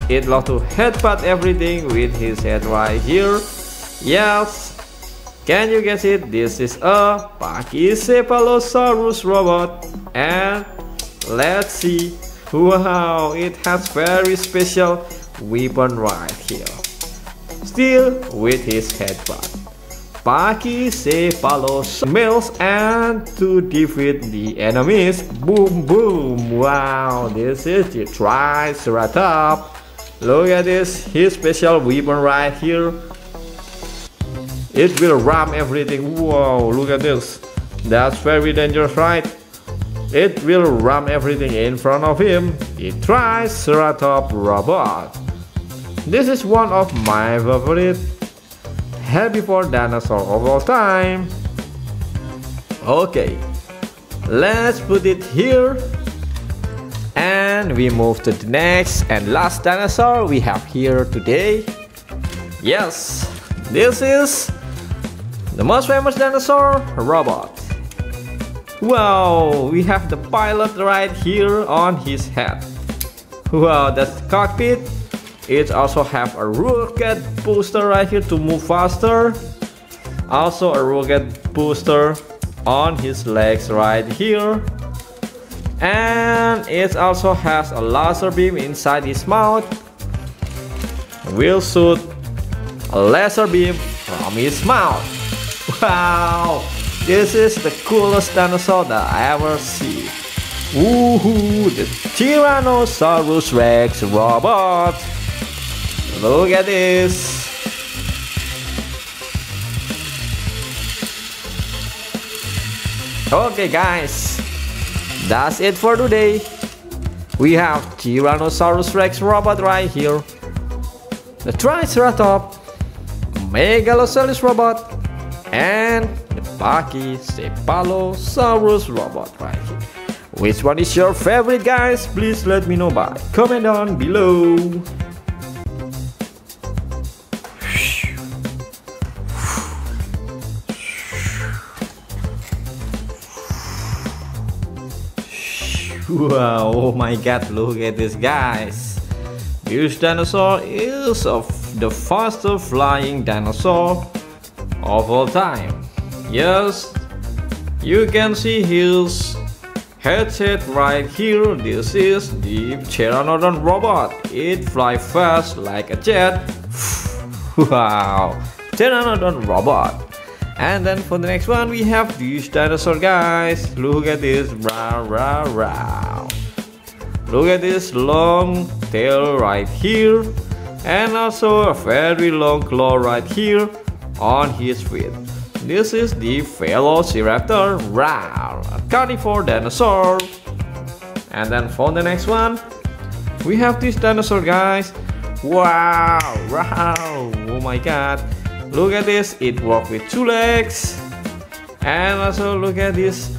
it loves to headbutt everything with his head right here. Yes, can you guess it? This is a Pachycephalosaurus robot, and let's see. Wow, it has very special weapon right here, still with his headbutt. Pachycephalosaurus males, and to defeat the enemies, boom boom. Wow, this is the Triceratops. Look at this, his special weapon right here. It will ram everything. Wow, look at this. That's very dangerous, right? It will ram everything in front of him. The Triceratops robot. This is one of my favorite herbivore dinosaur of all time. Okay, let's put it here, and we move to the next and last dinosaur we have here today. Yes, this is the most famous dinosaur robot. Wow, we have the pilot right here on his head. Wow, that's the cockpit. It also have a rocket booster right here to move faster. Also a rocket booster on his legs right here. And it also has a laser beam inside his mouth. Will shoot a laser beam from his mouth. Wow, this is the coolest dinosaur that I ever see. Woohoo, the Tyrannosaurus Rex robot. Look at this. Okay guys, that's it for today. We have Tyrannosaurus Rex robot right here, the Triceratops, Megalosaurus robot, and the Pachycephalosaurus robot right here. Which one is your favorite, guys? Please let me know by comment down below. Wow, oh my god, look at this, guys. This dinosaur is the fastest flying dinosaur of all time. Yes, you can see his headset right here. This is the Pteranodon robot. It flies fast like a jet. Wow, Pteranodon robot. And then for the next one we have this dinosaur, guys. Look at this. Rah, rah, rah. Look at this long tail right here, and also a very long claw right here on his feet. This is the Velociraptor, rawr, a carnivore dinosaur. And then for the next one we have this dinosaur, guys. Wow, wow, oh my god. Look at this, it walks with 2 legs. And also look at this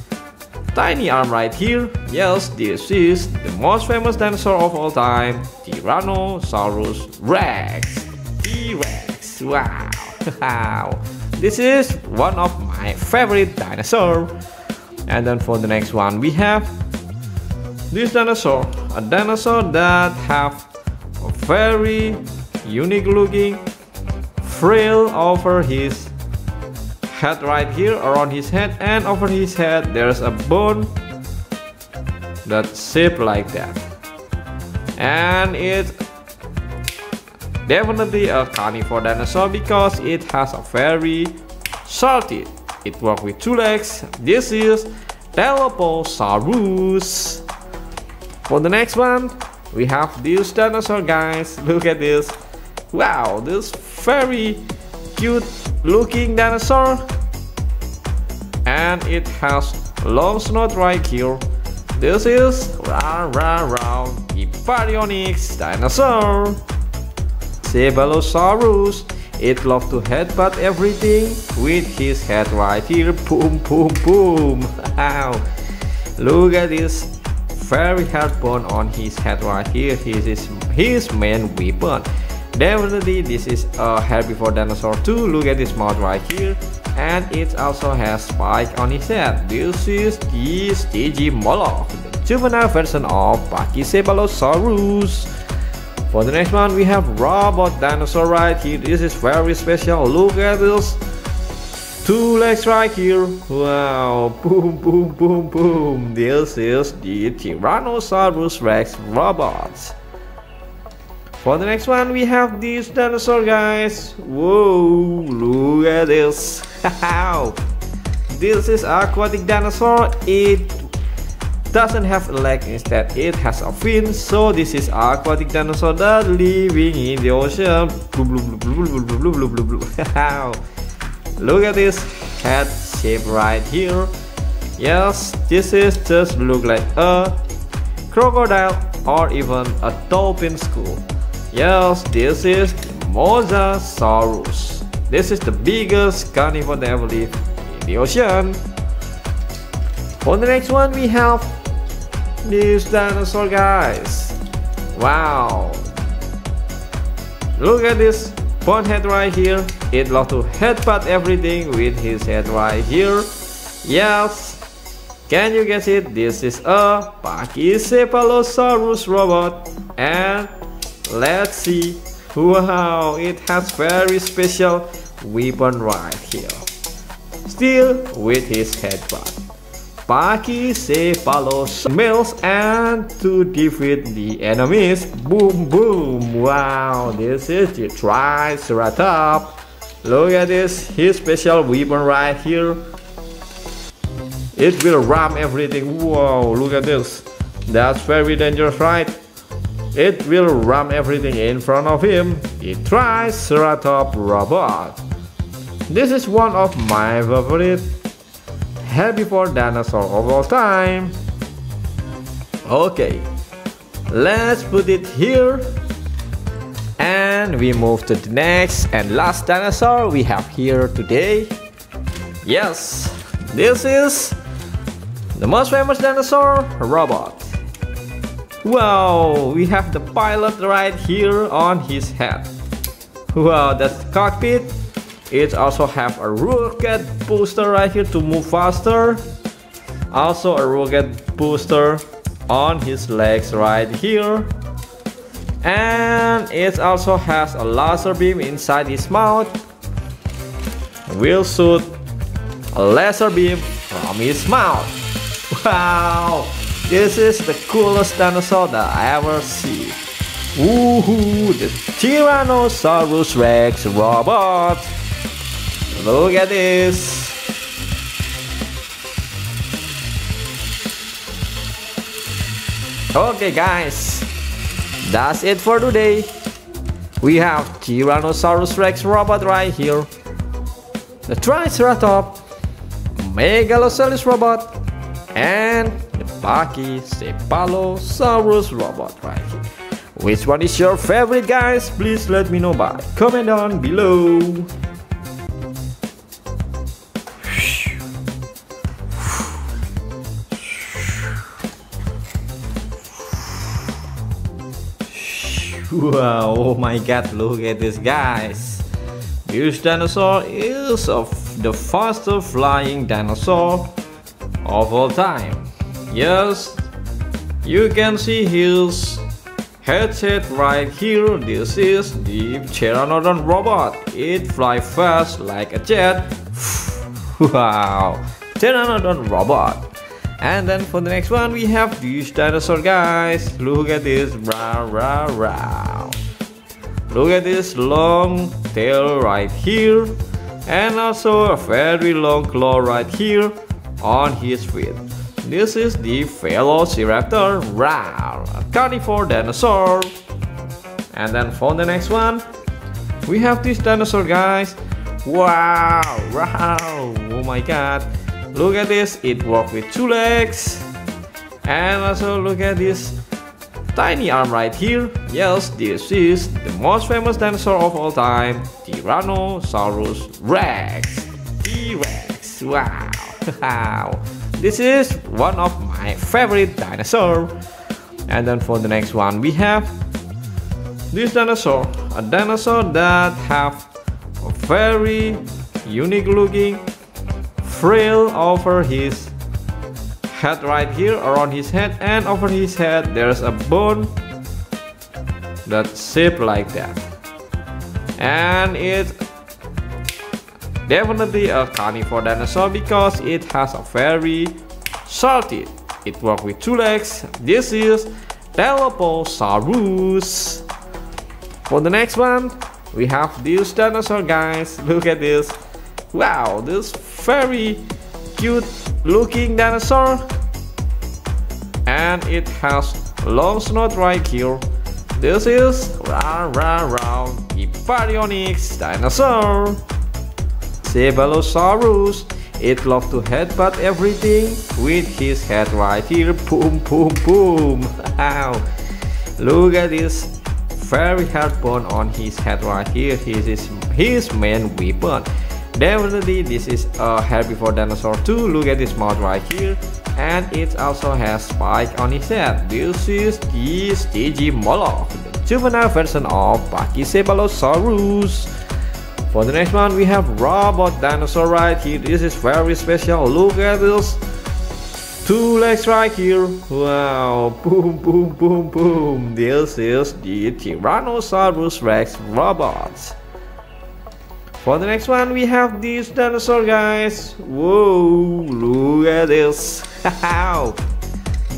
tiny arm right here. Yes, this is the most famous dinosaur of all time, Tyrannosaurus Rex. T-Rex, wow. This is one of my favorite dinosaur. And then for the next one we have this dinosaur, a dinosaur that have a very unique looking frill over his head right here, around his head, and over his head there's a bone that's shaped like that. And it's definitely a carnivore dinosaur because it has a very sharp teeth. It walks with 2 legs. This is Dilophosaurus. For the next one we have this dinosaur, guys. Look at this. Wow, this very cute looking dinosaur, and it has long snout right here. This is the Baryonyx dinosaur. Cephalosaurus. It loves to headbutt everything with his head right here. Boom, boom, boom. Wow. Look at this very hard bone on his head right here. This is his main weapon. Definitely this is a herbivore dinosaur too. Look at this mouth right here, and it also has spike on its head. This is the Stygimoloch, the juvenile version of Pachycephalosaurus. For the next one, we have robot dinosaur right here. This is very special. Look at this. 2 legs right here. Wow. Boom, boom, boom, boom. This is the Tyrannosaurus Rex robot. For the next one, we have this dinosaur, guys. Whoa, look at this. This is aquatic dinosaur. It doesn't have a leg, instead it has a fin. So this is aquatic dinosaur that living in the ocean. Look at this head shape right here. Yes, this is just look like a crocodile or even a dolphin skull. Yes, this is Mosasaurus. This is the biggest carnivore that ever lived in the ocean. For the next one, we have this dinosaur, guys. Wow. Look at this bone head right here. It loves to headbutt everything with his head right here. Yes. Can you guess it? This is a Pachycephalosaurus robot. And let's see. Wow, it has very special weapon right here. Still with his headbutt. Pachycephalosaurus males and to defeat the enemies. Boom, boom. Wow, this is the Triceratops. Look at this, his special weapon right here. It will ram everything. Wow, look at this. That's very dangerous, right? It will ram everything in front of him. The Triceratops robot. This is one of my favorite herbivore dinosaur of all time. Okay, let's put it here. And we move to the next and last dinosaur we have here today. Yes, this is the most famous dinosaur robot. Wow, we have the pilot right here on his head. Wow, that's the cockpit. It also have a rocket booster right here to move faster. Also a rocket booster on his legs right here. And it also has a laser beam inside his mouth. Will shoot a laser beam from his mouth. Wow, this is the coolest dinosaur that I ever see. Woohoo, the Tyrannosaurus Rex robot. Look at this. Okay guys, that's it for today. We have Tyrannosaurus Rex robot right here, the Triceratops, Megalosaurus robot, and the Pachycephalosaurus robot right here. Which one is your favorite, guys? Please let me know by comment down below. Wow, oh my god, look at this, guys. This dinosaur is the fastest flying dinosaur of all time. Yes, you can see his headset right here. This is the Pteranodon robot. It flies fast like a jet. Wow, Pteranodon robot. And then for the next one we have this dinosaur, guys. Look at this. Rah, rah, rah. Look at this long tail right here. And also a very long claw right here on his feet. This is the Velociraptor, rawr, a carnivore dinosaur. And then for the next one we have this dinosaur, guys. Wow, wow, oh my god. Look at this, it walks with 2 legs. And also look at this tiny arm right here. Yes, this is the most famous dinosaur of all time, Tyrannosaurus Rex. T-Rex, wow. This is one of my favorite dinosaur. And then for the next one we have this dinosaur, a dinosaur that have a very unique looking frill over his head right here, around his head, and over his head there's a bone that shape like that. And it's definitely a carnivore dinosaur because it has a very sharp teeth. It works with 2 legs. This is Dilophosaurus. For the next one, we have this dinosaur, guys. Look at this. Wow, this very cute looking dinosaur. And it has long snout right here. This is Hyperionyx dinosaur. Cephalosaurus. It loves to headbutt everything with his head right here. Boom, boom, boom. Wow. Look at this very hard bone on his head right here. This is his main weapon. Definitely this is a herbivore dinosaur too. Look at this mouth right here. And it also has spike on his head. This is the Stygimoloch, the juvenile version of Pachycephalosaurus. For the next one, we have robot dinosaur right here. This is very special. Look at this 2 legs right here. Wow, boom, boom, boom, boom. This is the Tyrannosaurus Rex robot. For the next one, we have this dinosaur, guys. Whoa, look at this.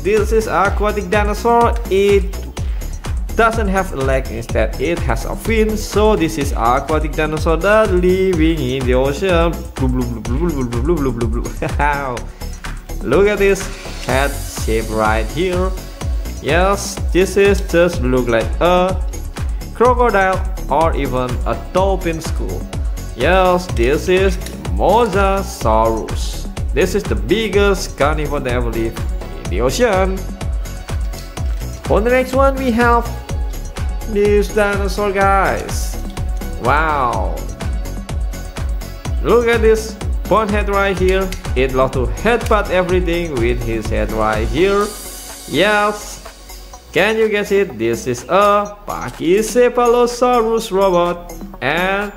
This is aquatic dinosaur. It doesn't have a leg, instead it has a fin. So this is aquatic dinosaur that living in the ocean. Look at this head shape right here. Yes, this is just look like a crocodile or even a dolphin skull. Yes, this is Mosasaurus. This is the biggest carnivore that ever lived in the ocean. For the next one, we have this dinosaur, guys. Wow, look at this bone head right here. It loves to headbutt everything with his head right here. Yes, can you guess it? This is a Pachycephalosaurus robot. And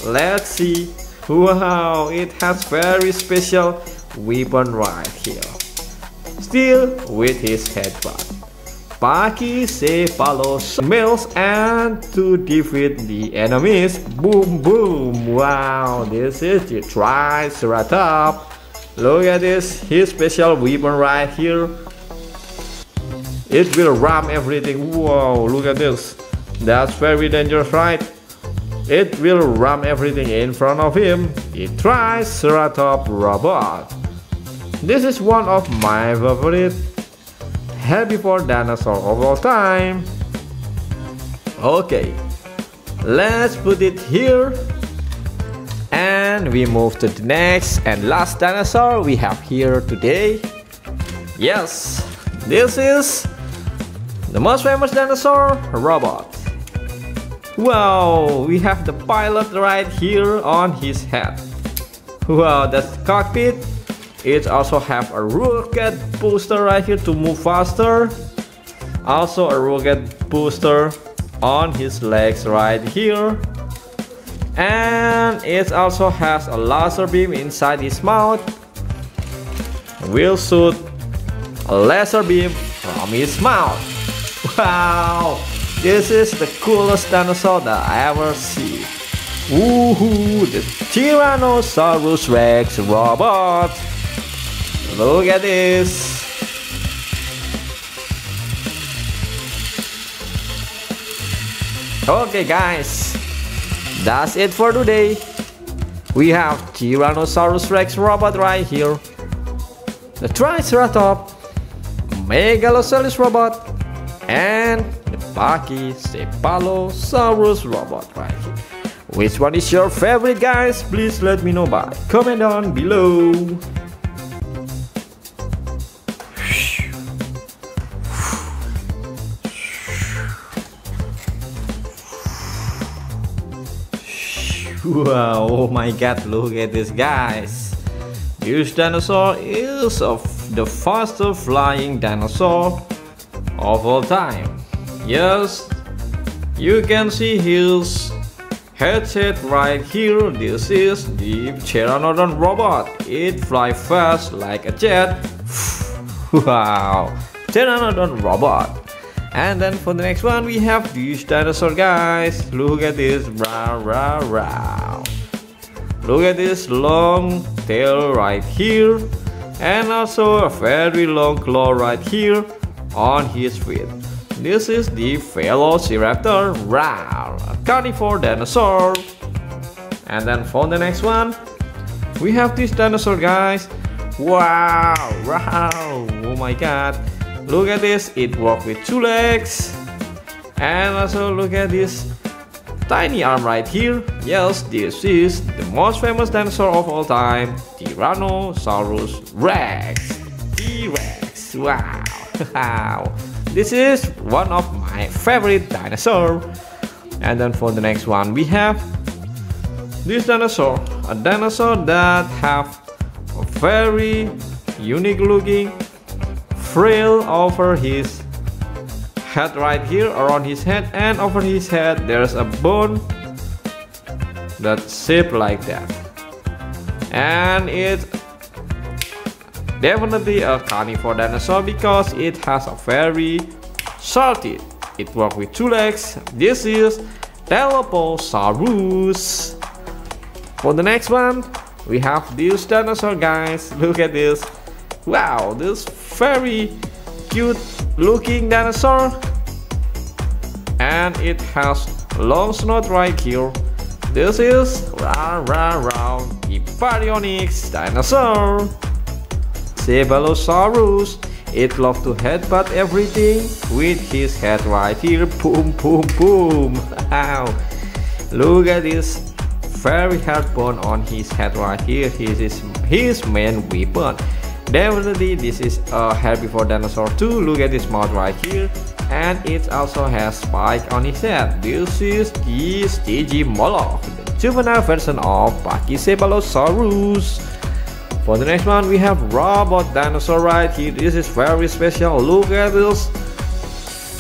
let's see. Wow, it has very special weapon right here, still with his headbutt. Pachycephalosaurus males and to defeat the enemies. Boom, boom. Wow, this is the Triceratops. Look at this, his special weapon right here. It will ram everything. Wow, look at this. That's very dangerous, right? It will ram everything in front of him. The Triceratops robot. This is one of my favorite herbivore dinosaur of all time. Okay, let's put it here. And we move to the next and last dinosaur we have here today. Yes, this is the most famous dinosaur robot. Wow, we have the pilot right here on his head. Wow, that's the cockpit. It also have a rocket booster right here to move faster. Also a rocket booster on his legs right here. And it also has a laser beam inside his mouth. Will shoot a laser beam from his mouth. Wow, this is the coolest dinosaur that I ever see. Woohoo, the Tyrannosaurus Rex robot. Look at this. Okay guys, that's it for today. We have Tyrannosaurus Rex robot right here, the Triceratops, Megaloceros robot, and the Pachycephalosaurus robot right here. Which one is your favorite, guys? Please let me know by comment down below. Wow, oh my god, look at this, guys. This dinosaur is the fastest flying dinosaur of all time. Yes, you can see his headset right here. This is the Pteranodon robot. It flies fast like a jet. Wow, Pteranodon robot. And then for the next one, we have this dinosaur, guys. Look at this. Rah, rah, rah. Look at this long tail right here. And also a very long claw right here on his feet. This is the Velociraptor, rawr, a carnivore dinosaur. And then for the next one, we have this dinosaur, guys. Wow, wow, oh my god. Look at this, it walks with 2 legs. And also look at this tiny arm right here. Yes, this is the most famous dinosaur of all time, Tyrannosaurus Rex. T-Rex, wow. This is one of my favorite dinosaur. And then for the next one, we have this dinosaur, a dinosaur that have a very unique looking frill over his head right here, around his head, and over his head there's a bone that's shaped like that. And it's definitely a carnivore dinosaur because it has a very sharp teeth. It walks with 2 legs. This is Dilophosaurus. For the next one, we have this dinosaur, guys. Look at this. Wow, this very cute looking dinosaur. And it has long snout right here. This is Hyperionyx dinosaur. Cephalosaurus. It loves to headbutt everything with his head right here. Boom, boom, boom. Wow. Look at this very hard bone on his head right here. This is his main weapon. Definitely this is a herbivore dinosaur too. Look at this mouth right here. And it also has spike on his head. This is the Stygimoloch, the juvenile version of Pachycephalosaurus. For the next one, we have robot dinosaur right here. This is very special. Look at this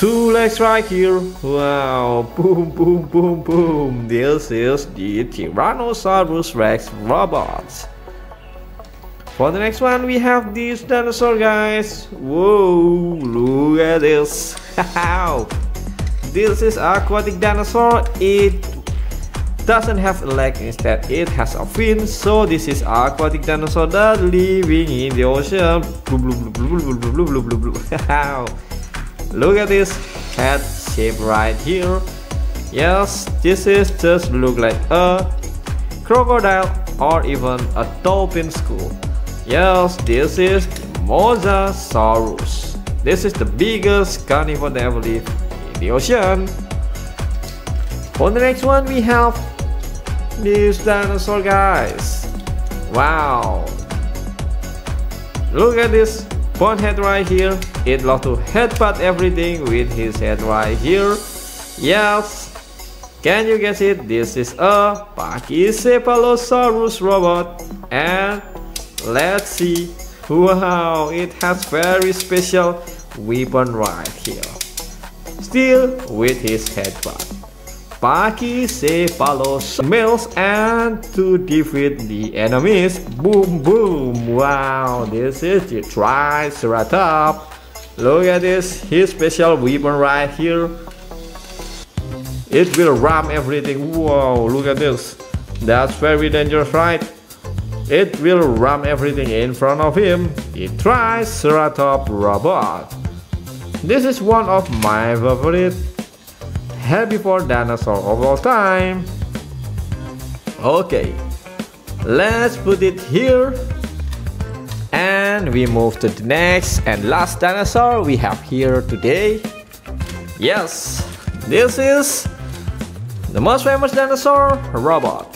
2 legs right here. Wow, boom, boom, boom, boom. This is the Tyrannosaurus Rex robot. For the next one, we have this dinosaur, guys. Whoa, look at this. This is aquatic dinosaur. It doesn't have a leg, instead it has a fin. So this is aquatic dinosaur that living in the ocean. Look at this head shape right here. Yes, this is just look like a crocodile or even a dolphin skull. Yes, this is Mosasaurus. This is the biggest carnivore that ever lived in the ocean. For the next one, we have this dinosaur, guys. Wow, look at this bonehead right here. It loves to headbutt everything with his head right here. Yes, can you guess it? This is a Pachycephalosaurus robot. And let's see. Wow, it has very special weapon right here, still with his headbutt. Pachycephalosaurus males and to defeat the enemies. Boom, boom. Wow, this is the Triceratops. Look at this, his special weapon right here. It will ram everything. Wow, look at this. That's very dangerous, right? It will ram everything in front of him. The Triceratops robot. This is one of my favorite herbivore dinosaur of all time. Okay, let's put it here. And we move to the next and last dinosaur we have here today. Yes, this is the most famous dinosaur robot.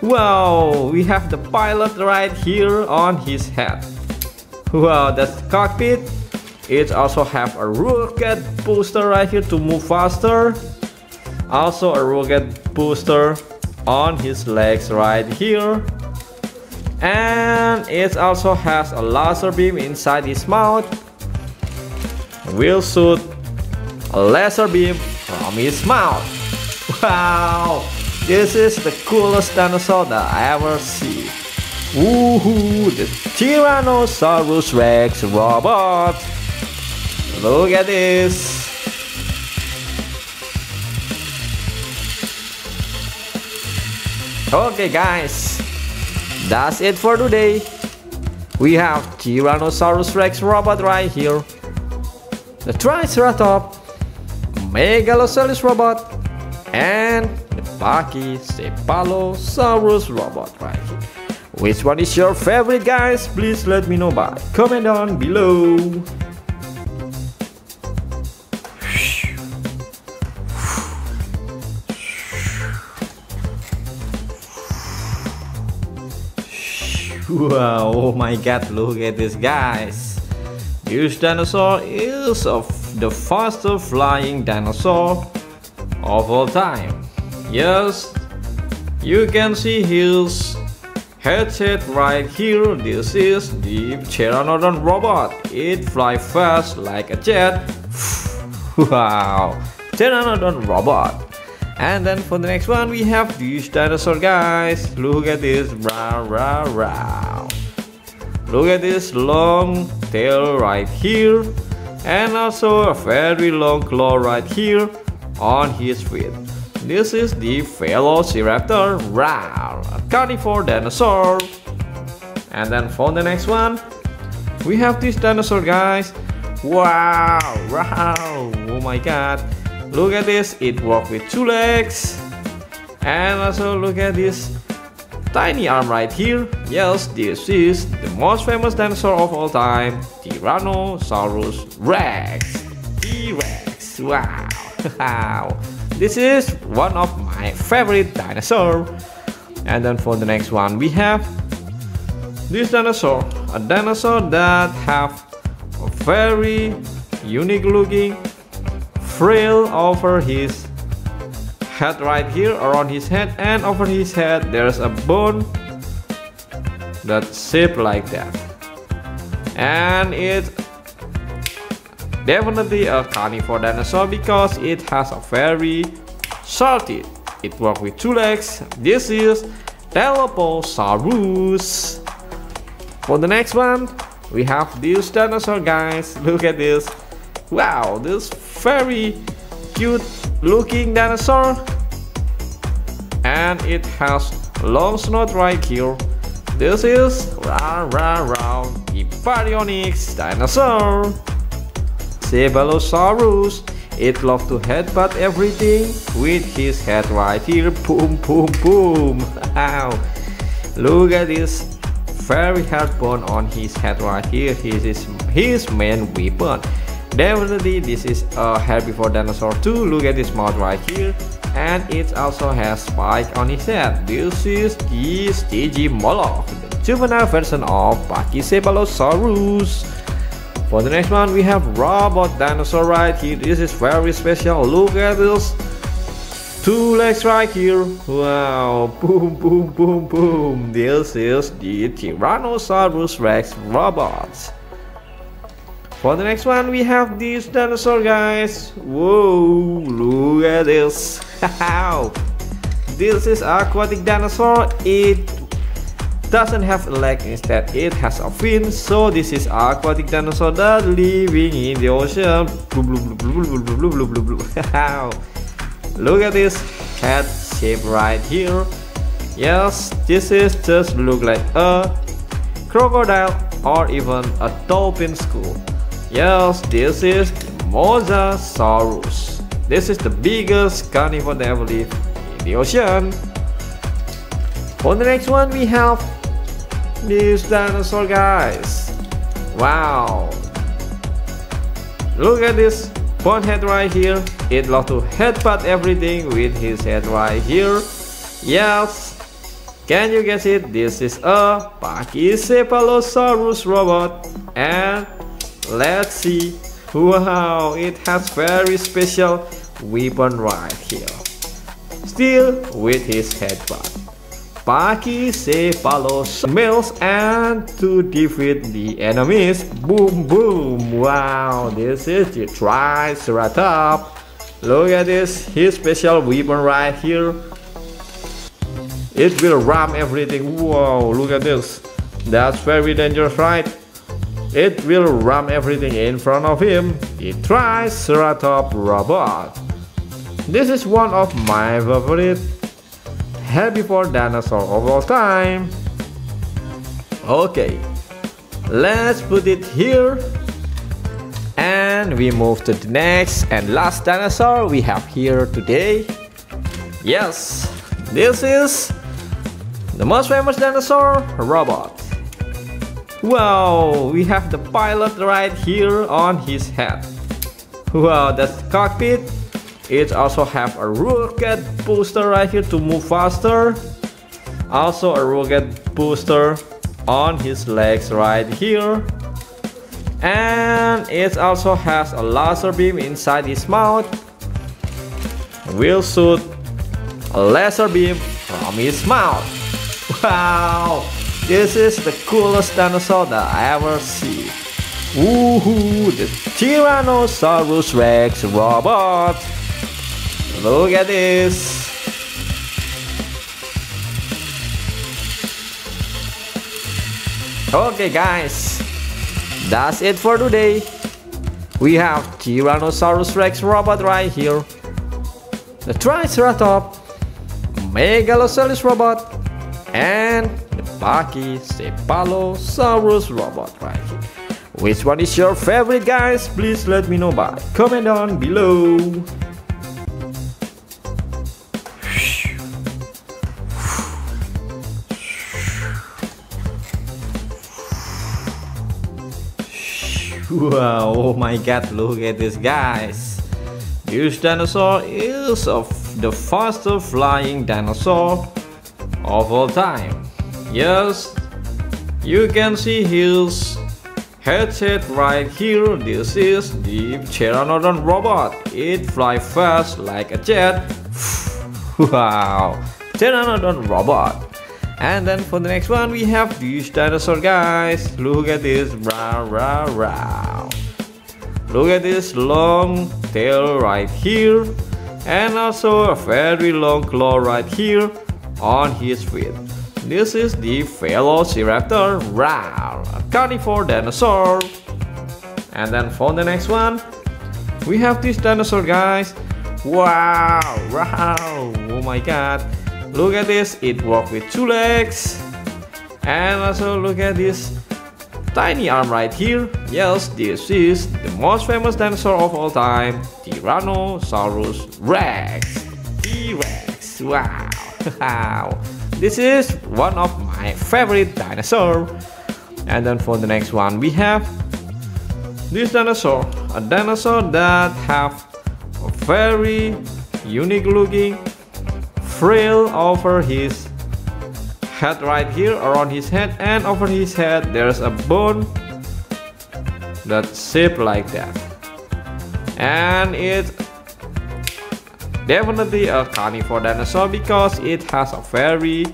Wow, we have the pilot right here on his head. Wow, that's the cockpit. It also have a rocket booster right here to move faster. Also a rocket booster on his legs right here. And it also has a laser beam inside his mouth. Will shoot a laser beam from his mouth. Wow, this is the coolest dinosaur that I ever see. Woohoo, the Tyrannosaurus Rex robot. Look at this. Okay guys, that's it for today. We have Tyrannosaurus Rex robot right here, the Triceratops, Megalosaurus robot, and the Pachycephalosaurus robot right here. Which one is your favorite, guys? Please let me know by comment down below. Wow, oh my god, look at this, guys. This dinosaur is the fastest flying dinosaur of all time. Yes, you can see his headset right here. This is the Pteranodon robot. It flies fast like a jet. Wow, Pteranodon robot. And then for the next one we have this dinosaur, guys. Look at this, rah rah rah. Look at this long tail right here, and also a very long claw right here on his feet. This is the Velociraptor, rah, a carnivore dinosaur. And then for the next one we have this dinosaur, guys. Wow, wow, oh my god. Look at this, it walks with 2 legs. And also look at this tiny arm right here. Yes, this is the most famous dinosaur of all time, Tyrannosaurus Rex. T-Rex, wow. This is one of my favorite dinosaurs. And then for the next one we have this dinosaur, a dinosaur that have a very unique looking frill over his head right here, around his head, and over his head there's a bone that's shaped like that. And it's definitely a carnivore dinosaur because it has a very sharp teeth. It walks with 2 legs. This is Dilophosaurus. For the next one we have this dinosaur, guys. Look at this. Wow, this very cute looking dinosaur, and it has long snout right here. This is Hyperionyx dinosaur. Cephalosaurus. It loves to headbutt everything with his head right here. Boom, boom, boom. Wow. Look at this very hard bone on his head right here. This is his main weapon. Definitely this is a herbivore dinosaur too. Look at this mouth right here, and it also has spike on his head. This is the Stygimoloch, the juvenile version of Pachycephalosaurus. For the next one we have robot dinosaur right here. This is very special. Look at this 2 legs right here. Wow, boom, boom, boom, boom. This is the Tyrannosaurus Rex robot. For the next one we have this dinosaur, guys. Whoa, look at this. This is aquatic dinosaur. It doesn't have a leg, instead it has a fin. So this is aquatic dinosaur that living in the ocean. Look at this head shape right here. Yes, this is just look like a crocodile or even a dolphin skull. Yes, this is Mosasaurus. This is the biggest carnivore that ever lived in the ocean. For the next one we have this dinosaur, guys. Wow. Look at this bone head right here. It loves to headbutt everything with his head right here. Yes. Can you guess it? This is a Pachycephalosaurus robot. And let's see. Wow, it has very special weapon right here. Still with his headbutt. Pachycephalosaurus males and to defeat the enemies. Boom boom. Wow, this is the Triceratops. Look at this, his special weapon right here. It will ram everything. Wow, look at this. That's very dangerous, right? It will ram everything in front of him. It Triceratops robot. This is one of my favorite herbivore dinosaur of all time. Okay, let's put it here. And we move to the next and last dinosaur we have here today. Yes, this is the most famous dinosaur robot. Wow, we have the pilot right here on his head. Wow, that's the cockpit. It also have a rocket booster right here to move faster. Also a rocket booster on his legs right here. And it also has a laser beam inside his mouth. Will shoot a laser beam from his mouth. Wow, this is the coolest dinosaur that I ever see. Woohoo, the Tyrannosaurus Rex robot. Look at this. Okay guys, that's it for today. We have Tyrannosaurus Rex robot right here, the Triceratops, Megalosaurus robot, and the Pachycephalosaurus robot right here. Which one is your favorite, guys? Please let me know by comment down below. Wow, oh my god, look at this, guys. This dinosaur is the fastest flying dinosaur of all time. Yes, you can see his headset right here. This is the Pteranodon robot. It flies fast like a jet. Wow, Pteranodon robot. And then for the next one we have this dinosaur, guys. Look at this, rah rah rah. Look at this long tail right here, and also a very long claw right here on his feet. This is the Velociraptor, rah, a carnivore dinosaur. And then for the next one we have this dinosaur, guys. Wow, wow, oh my god. Look at this, it walks with 2 legs. And also look at this tiny arm right here. Yes, this is the most famous dinosaur of all time, Tyrannosaurus Rex. T-Rex, wow. Wow. This is one of my favorite dinosaur. And then for the next one we have this dinosaur, a dinosaur that have a very unique looking frill over his head right here, around his head, and over his head there's a bone that's shaped like that. And it's definitely a carnivore dinosaur because it has a very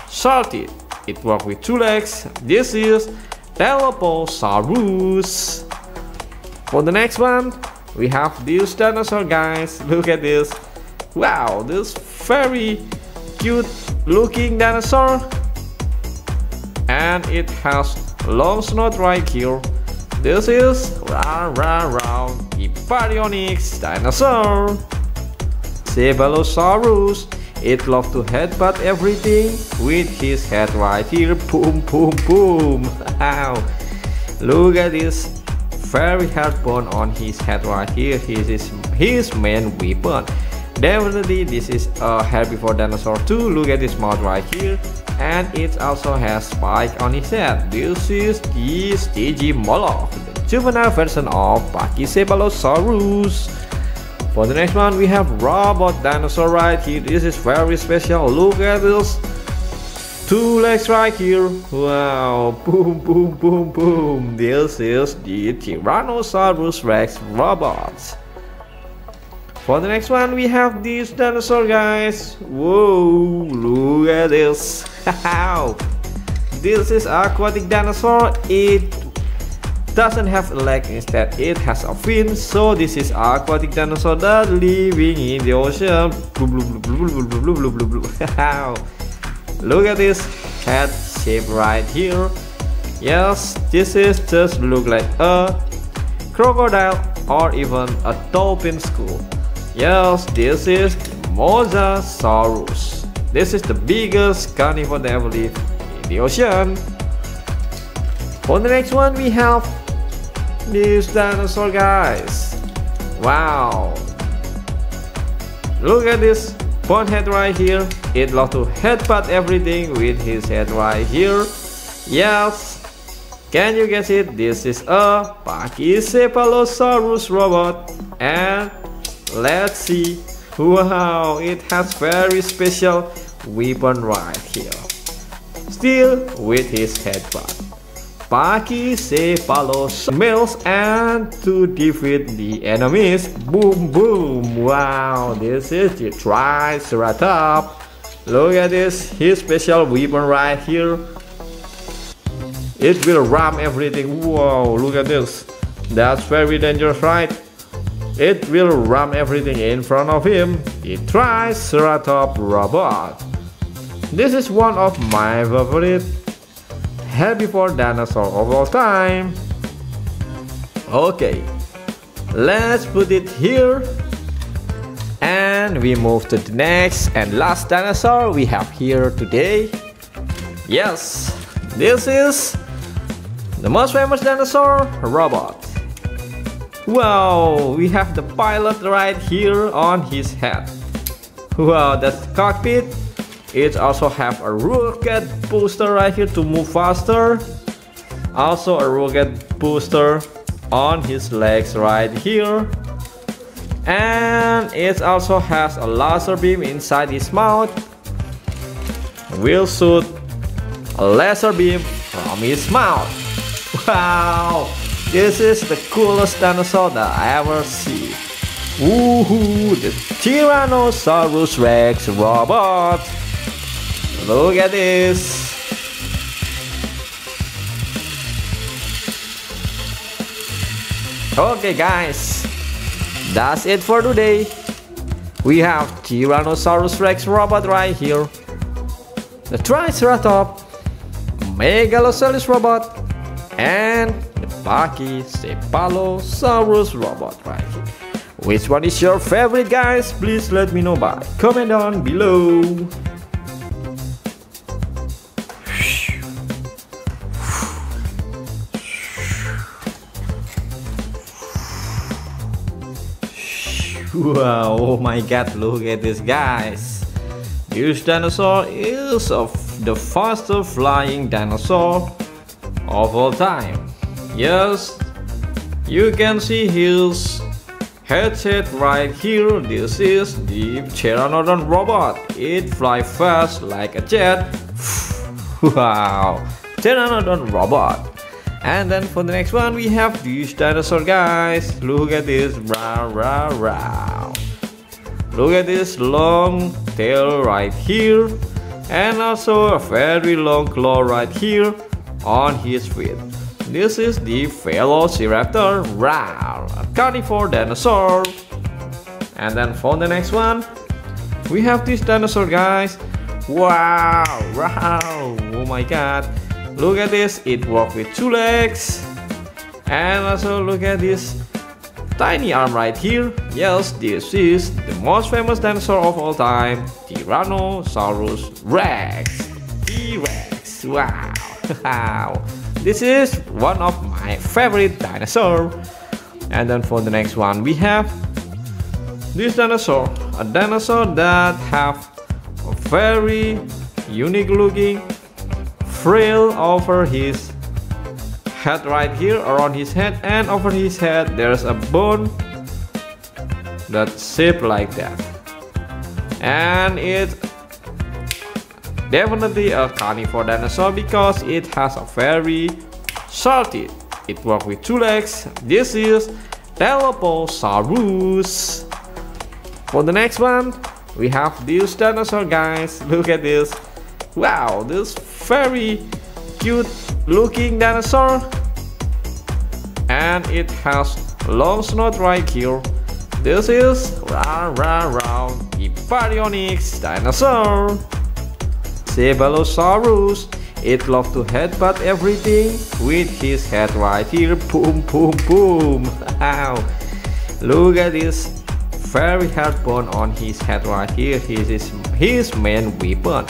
sharp teeth. It walks with 2 legs. This is Dilophosaurus. For the next one we have this dinosaur, guys. Look at this. Wow, this very cute looking dinosaur, and it has long snout right here. This is Hyperionyx dinosaur. Cephalosaurus. It loves to headbutt everything with his head right here. Boom, boom, boom. Wow. Look at this very hard bone on his head right here. This is his main weapon. Definitely this is a herbivore dinosaur too. Look at this mouth right here, and it also has spike on his head. This is the Stygimoloch, the juvenile version of Pachycephalosaurus. For the next one we have robot dinosaur right here. This is very special. Look at this 2 legs right here. Wow, boom, boom, boom, boom. This is the Tyrannosaurus Rex robot. For the next one we have this dinosaur, guys. Whoa, look at this. This is aquatic dinosaur. It doesn't have a leg, instead it has a fin. So this is aquatic dinosaur that living in the ocean. Look at this head shape right here. Yes, this is just look like a crocodile or even a dolphin skull. Yes, this is Mosasaurus. This is the biggest carnivore that ever lived in the ocean. For the next one, we have this dinosaur, guys. Wow, look at this bonehead right here. It loves to headbutt everything with his head right here. Yes, can you guess it? This is a Pachycephalosaurus robot, and let's see. Wow, it has very special weapon right here, still with his headbutt. Pachycephalosaurus males and to defeat the enemies. Boom boom. Wow, this is the Triceratops. Look at this, his special weapon right here. It will ram everything. Wow, look at this. That's very dangerous, right? It will ram everything in front of him. The Triceratops robot. This is one of my favorite herbivore dinosaur of all time. Okay, let's put it here. And we move to the next and last dinosaur we have here today. Yes, this is the most famous dinosaur robot. Wow, we have the pilot right here on his head. Wow, that's the cockpit. It also have a rocket booster right here to move faster. Also a rocket booster on his legs right here. And it also has a laser beam inside his mouth. Will shoot a laser beam from his mouth. Wow, this is the coolest dinosaur that I ever see. Woohoo, the Tyrannosaurus Rex robot. Look at this. Okay guys, that's it for today. We have Tyrannosaurus Rex robot right here, the Triceratops, Megalosaurus robot, and the Pachycephalosaurus robot right here. Which one is your favorite, guys? Please let me know by comment down below. Wow, oh my god, look at this, guys. This dinosaur is the fastest flying dinosaur of all time. Yes, you can see his headset right here. This is the Pteranodon robot. It flies fast like a jet. Wow, Pteranodon robot. And then for the next one we have this dinosaur, guys. Look at this. Rah, rah, rah. Look at this long tail right here, and also a very long claw right here on his feet. This is the Velociraptor, rah, a carnivore dinosaur. And then for the next one we have this dinosaur, guys. Wow, wow, oh my god. Look at this, it walks with 2 legs. And also look at this tiny arm right here. Yes, this is the most famous dinosaur of all time, Tyrannosaurus Rex. T-Rex, wow. Wow. This is one of my favorite dinosaur. And then for the next one we have this dinosaur, a dinosaur that have a very unique looking frill over his head right here, around his head, and over his head there's a bone that's shaped like that. And it's definitely a carnivore dinosaur because it has a very sharp teeth. It walks with 2 legs. This is Dilophosaurus. For the next one we have this dinosaur, guys. Look at this. Wow, this very cute looking dinosaur, and it has long snout right here. This is the Baryonyx dinosaur. Cephalosaurus. It loves to headbutt everything with his head right here. Boom, boom, boom. Wow. Look at this very hard bone on his head right here. This is his main weapon.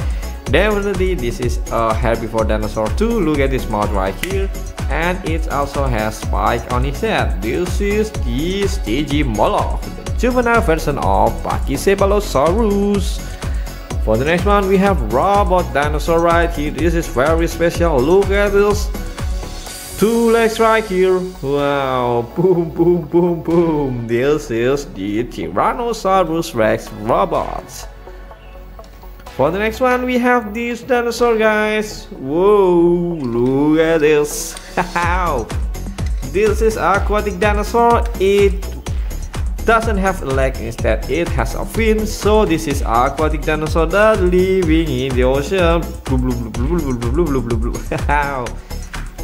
Definitely this is a herbivore dinosaur too. Look at this mouth right here. And it also has spike on his head. This is the Stygimoloch, the juvenile version of Pachycephalosaurus. For the next one, we have robot dinosaur right here. This is very special. Look at this. Two legs right here. Wow. Boom, boom, boom, boom. This is the Tyrannosaurus Rex robot. For the next one, we have this dinosaur, guys. Whoa, look at this. This is aquatic dinosaur. It doesn't have a leg, instead it has a fin. So this is aquatic dinosaur that living in the ocean.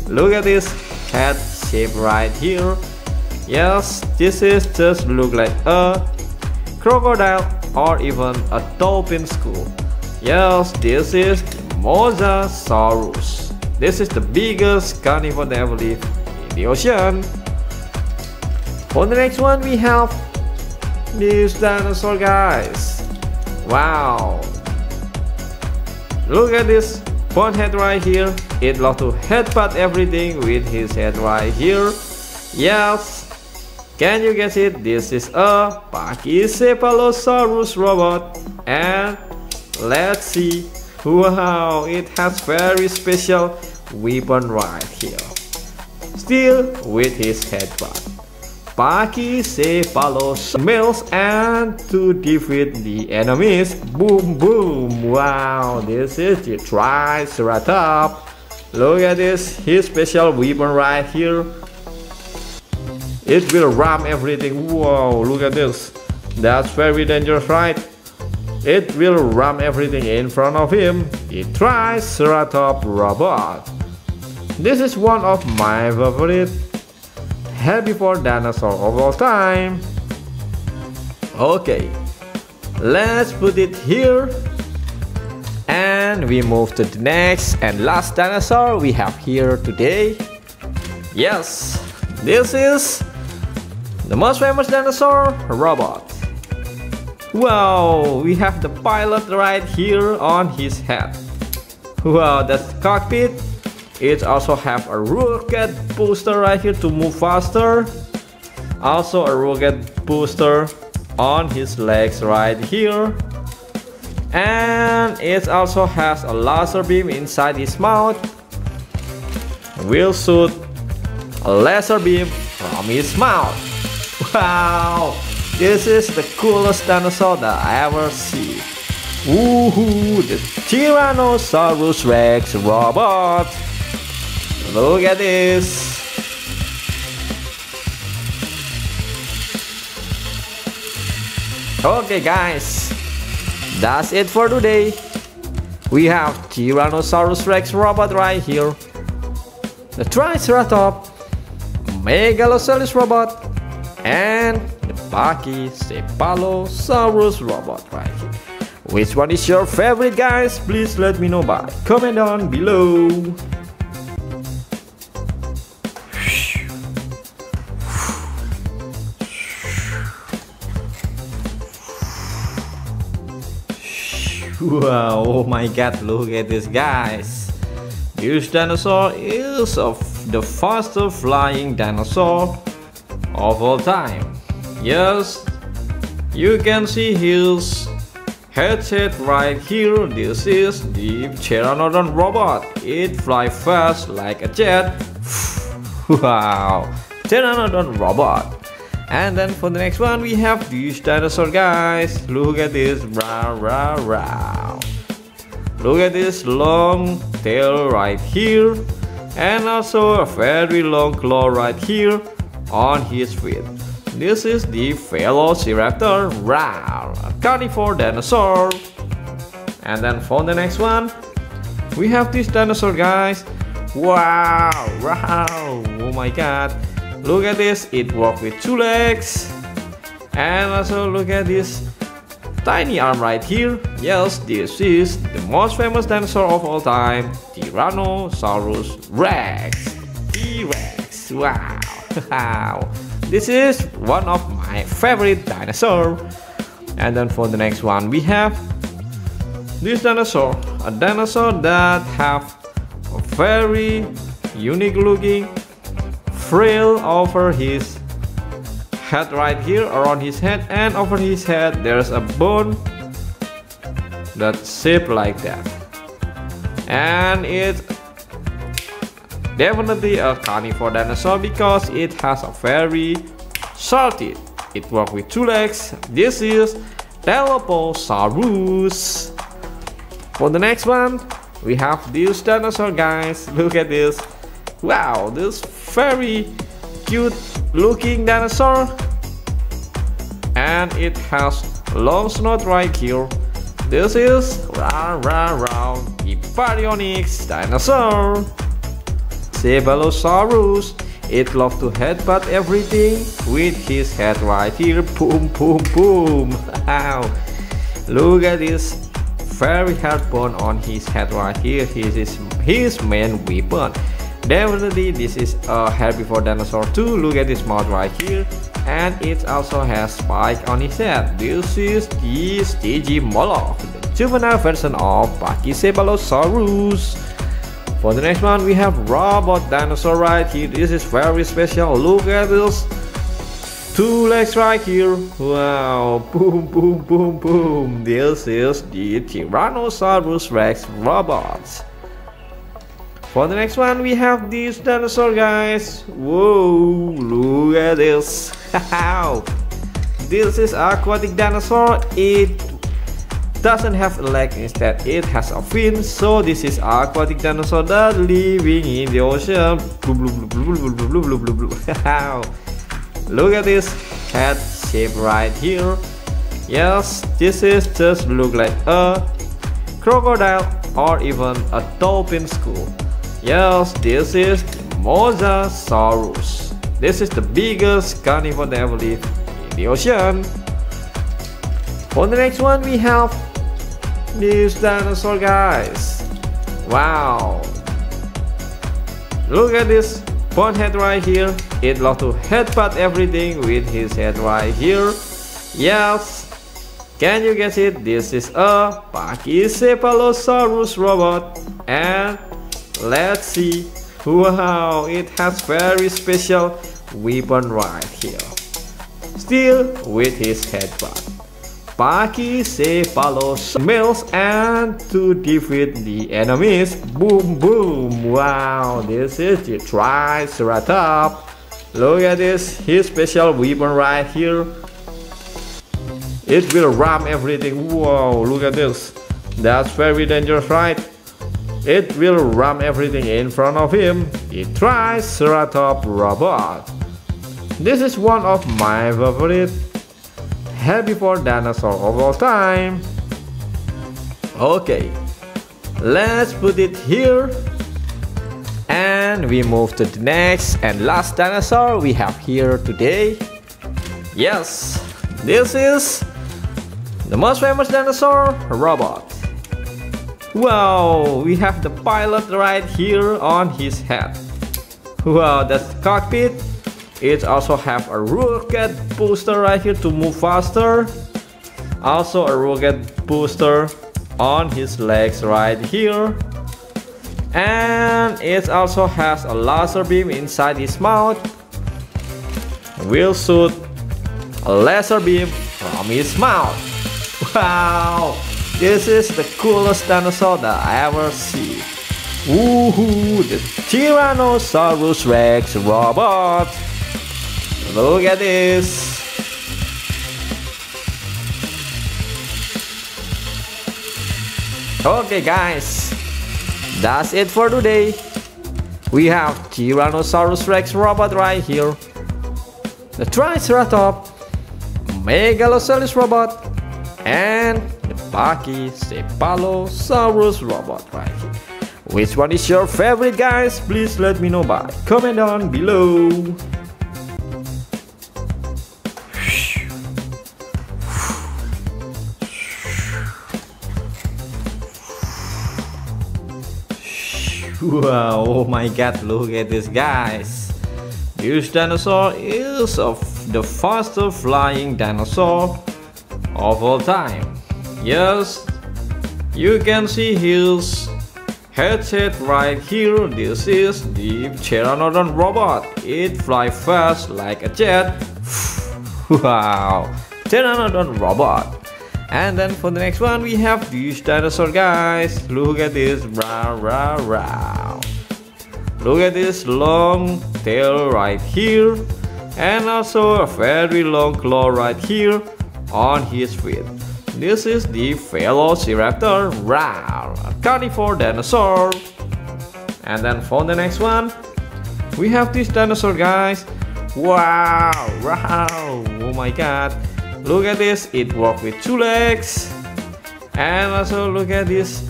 Look at this head shape right here. Yes, this is just look like a crocodile or even a dolphin skull. Yes, this is Mosasaurus. This is the biggest carnivore that ever lived in the ocean. For the next one, we have this dinosaur, guys. Wow. Look at this bone head right here. It loves to headbutt everything with his head right here. Yes. Can you guess it? This is a Pachycephalosaurus robot. And let's see. Wow, it has very special weapon right here. Still with his headbutt. Pachycephalosaurus males and to defeat the enemies. Boom, boom. Wow, this is the Triceratops. Look at this, his special weapon right here. It will ram everything. Wow, look at this. That's very dangerous, right? It will ram everything in front of him. The Triceratops robot. This is one of my favorite herbivore dinosaur of all time. Okay, let's put it here. And we move to the next and last dinosaur we have here today. Yes, this is the most famous dinosaur robot. Wow, we have the pilot right here on his head. Wow, that's the cockpit. It also have a rocket booster right here to move faster. Also a rocket booster on his legs right here. And it also has a laser beam inside his mouth. Will shoot a laser beam from his mouth. Wow, this is the coolest dinosaur that I ever see. Woohoo, the Tyrannosaurus Rex robot. Look at this. Okay guys, that's it for today. We have Tyrannosaurus Rex robot right here, the Triceratops, Megalosaurus robot, and the Pachycephalosaurus robot right here. Which one is your favorite, guys? Please let me know by comment down below. Wow, oh my god, look at this, guys. This dinosaur is the fastest flying dinosaur of all time. Yes, you can see his headset right here. This is the Pteranodon robot. It flies fast like a jet. Wow, Pteranodon robot. And then for the next one we have this dinosaur, guys. Look at this. Rah, rah, rah. Look at this long tail right here. And also a very long claw right here on his feet. This is the Velociraptor, a carnivore dinosaur. And then for the next one we have this dinosaur, guys. Wow, wow, oh my god. Look at this, it walks with two legs. And also look at this tiny arm right here. Yes, this is the most famous dinosaur of all time, Tyrannosaurus Rex. T-Rex. Wow. This is one of my favorite dinosaur. And then for the next one we have this dinosaur, a dinosaur that have a very unique looking frill over his head right here, around his head, and over his head there's a bone that's shaped like that. And it's definitely a carnivore dinosaur because it has a very sharp teeth. It works with 2 legs. This is Dilophosaurus. For the next one, we have this dinosaur, guys. Look at this. Wow, this very cute looking dinosaur. And it has long snout right here. This is the Baryonyx dinosaur. Cephalosaurus. It loves to headbutt everything with his head right here. Boom, boom, boom. Wow. Look at this very hard bone on his head right here. This is his main weapon. Definitely this is a herbivore dinosaur too. Look at this mouth right here. And it also has spike on his head. This is the Stygimoloch, the juvenile version of Pachycephalosaurus. For the next one, we have robot dinosaur right here. This is very special. Look at this 2 legs right here. Wow, boom, boom, boom, boom. This is the Tyrannosaurus Rex robot. For the next one, we have this dinosaur, guys. Whoa, look at this. This is aquatic dinosaur. It doesn't have a leg, instead it has a fin. So this is aquatic dinosaur that living in the ocean. Look at this head shape right here. Yes, this is just look like a crocodile or even a dolphin skull. Yes, this is Mosasaurus. This is the biggest carnivore that ever lived in the ocean. For the next one, we have this dinosaur, guys. Wow, look at this bone head right here. It loves to headbutt everything with his head right here. Yes, can you guess it? This is a Pachycephalosaurus robot. And let's see. Wow, it has very special weapon right here, still with his headbutt. Pachycephalosaurus males and to defeat the enemies. Boom, boom. Wow, this is the Triceratops. Look at this, his special weapon right here. It will ram everything. Wow, look at this. That's very dangerous, right? It will ram everything in front of him. The Triceratops robot. This is one of my favorite herbivore dinosaur of all time. Okay, let's put it here. And we move to the next and last dinosaur we have here today. Yes, this is the most famous dinosaur robot. Wow, we have the pilot right here on his head. Wow, that's the cockpit. It also have a rocket booster right here to move faster. Also a rocket booster on his legs right here. And it also has a laser beam inside his mouth. Will shoot a laser beam from his mouth. Wow, this is the coolest dinosaur that I ever see. Woohoo, the Tyrannosaurus Rex robot. Look at this. Okay guys, that's it for today. We have Tyrannosaurus Rex robot right here, the Triceratops, Megalosaurus robot, and the Pachycephalosaurus robot right here. Which one is your favorite, guys? Please let me know by comment down below. Wow, oh my god, look at this, guys. This dinosaur is the fastest flying dinosaur of all time. Yes, you can see his headset right here. This is the Pteranodon robot. It flies fast like a jet. Wow, Pteranodon robot. And then for the next one we have this dinosaur, guys. Look at this. Rah, rah, rah. Look at this long tail right here, and also a very long claw right here on his feet. This is the Velociraptor, a carnivore dinosaur. And then for the next one we have this dinosaur, guys. Wow, oh my god, look at this. It walks with 2 legs, and also look at this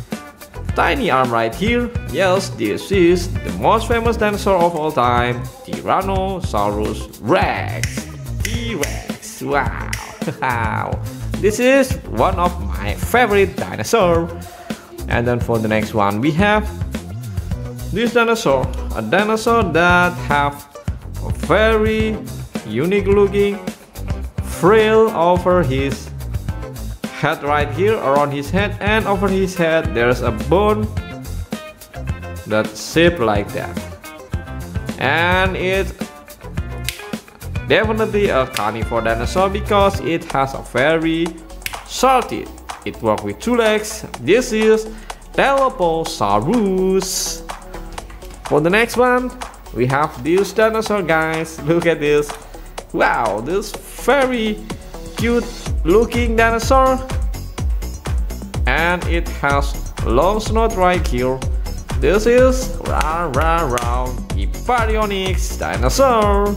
tiny arm right here. Yes, this is the most famous dinosaur of all time, Tyrannosaurus Rex. T-Rex. Wow. This is one of my favorite dinosaur. And then for the next one we have this dinosaur, a dinosaur that have a very unique looking frill over his head right here, around his head, and over his head there's a bone that's shaped like that. And it's definitely a carnivore dinosaur because it has a very sharp teeth. It walks with 2 legs. This is Dilophosaurus. For the next one we have this dinosaur, guys. Look at this. Wow, this very cute looking dinosaur, and it has long snout right here. This is Hyperionyx dinosaur.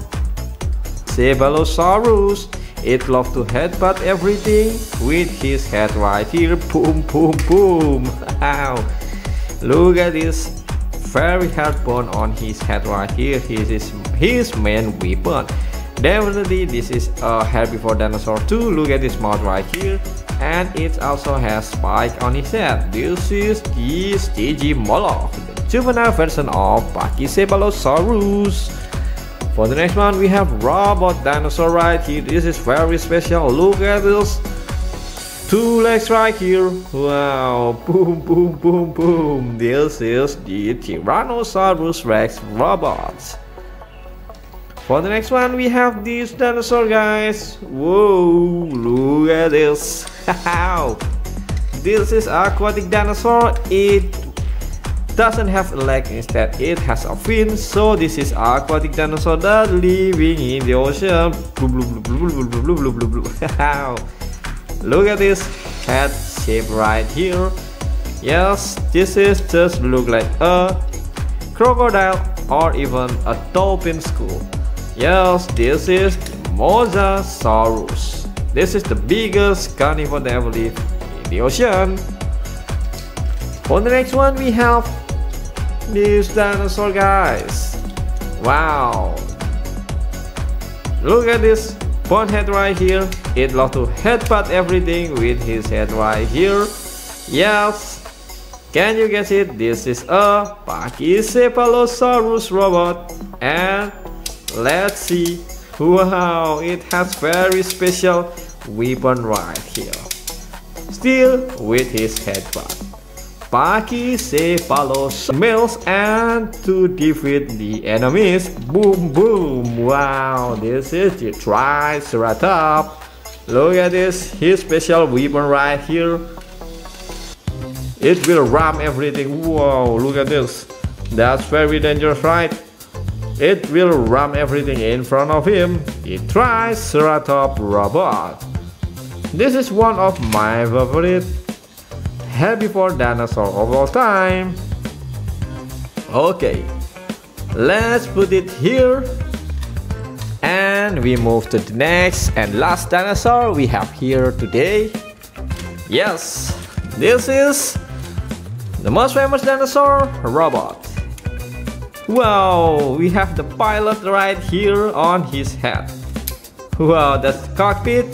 Cephalosaurus. It loves to headbutt everything with his head right here. Boom, boom, boom. Wow. Look at this very hard bone on his head right here. This is his main weapon. Definitely this is a herbivore dinosaur too. Look at this mouth right here, and it also has spike on his head. This is the Stygimoloch, the juvenile version of Pachycephalosaurus. For the next one we have robot dinosaur right here. This is very special. Look at this 2 legs right here. Wow, boom, boom, boom, boom. This is the Tyrannosaurus Rex robot. For the next one we have this dinosaur, guys. Whoa, look at this. This is aquatic dinosaur. It doesn't have a leg, instead it has a fin. So this is aquatic dinosaur that living in the ocean. Look at this head shape right here. Yes, this is just look like a crocodile or even a dolphin skull. Yes, this is Mosasaurus. This is the biggest carnivore that ever lived in the ocean. For the next one we have this dinosaur, guys. Wow, look at this bone head right here. It loves to headbutt everything with his head right here. Yes, can you guess it? This is a Pachycephalosaurus robot. And let's see. Wow, it has very special weapon right here, still with his headbutt. Pachycephalosaurus males and to defeat the enemies. Boom, boom. Wow, this is the Triceratops. Look at this, his special weapon right here. It will ram everything. Wow, look at this. That's very dangerous, right? It will ram everything in front of him. The Triceratops robot. This is one of my favorite herbivore dinosaur of all time. Okay, let's put it here, and we move to the next and last dinosaur we have here today. Yes, this is the most famous dinosaur robot. Wow, we have the pilot right here on his head. Wow, that's the cockpit.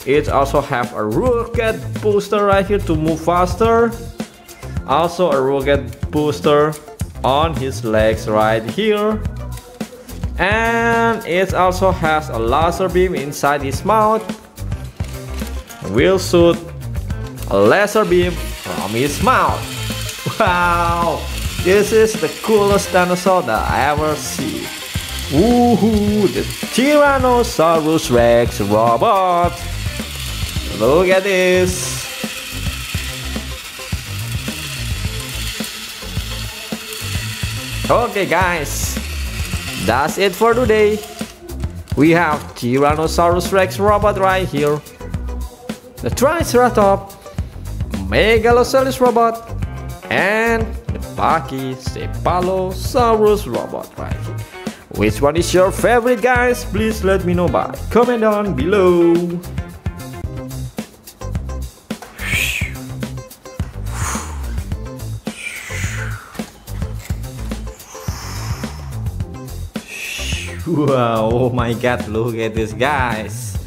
It also have a rocket booster right here to move faster. Also a rocket booster on his legs right here. And it also has a laser beam inside his mouth. Will shoot a laser beam from his mouth. Wow, this is the coolest dinosaur that I ever see. Woohoo, the Tyrannosaurus Rex robot. Look at this. Okay guys, that's it for today. We have Tyrannosaurus Rex robot right here, the Triceratops, Megalosaurus robot, and the Pachycephalosaurus robot right here. Which one is your favorite, guys? Please let me know by comment down below. Wow, oh my god, look at this, guys.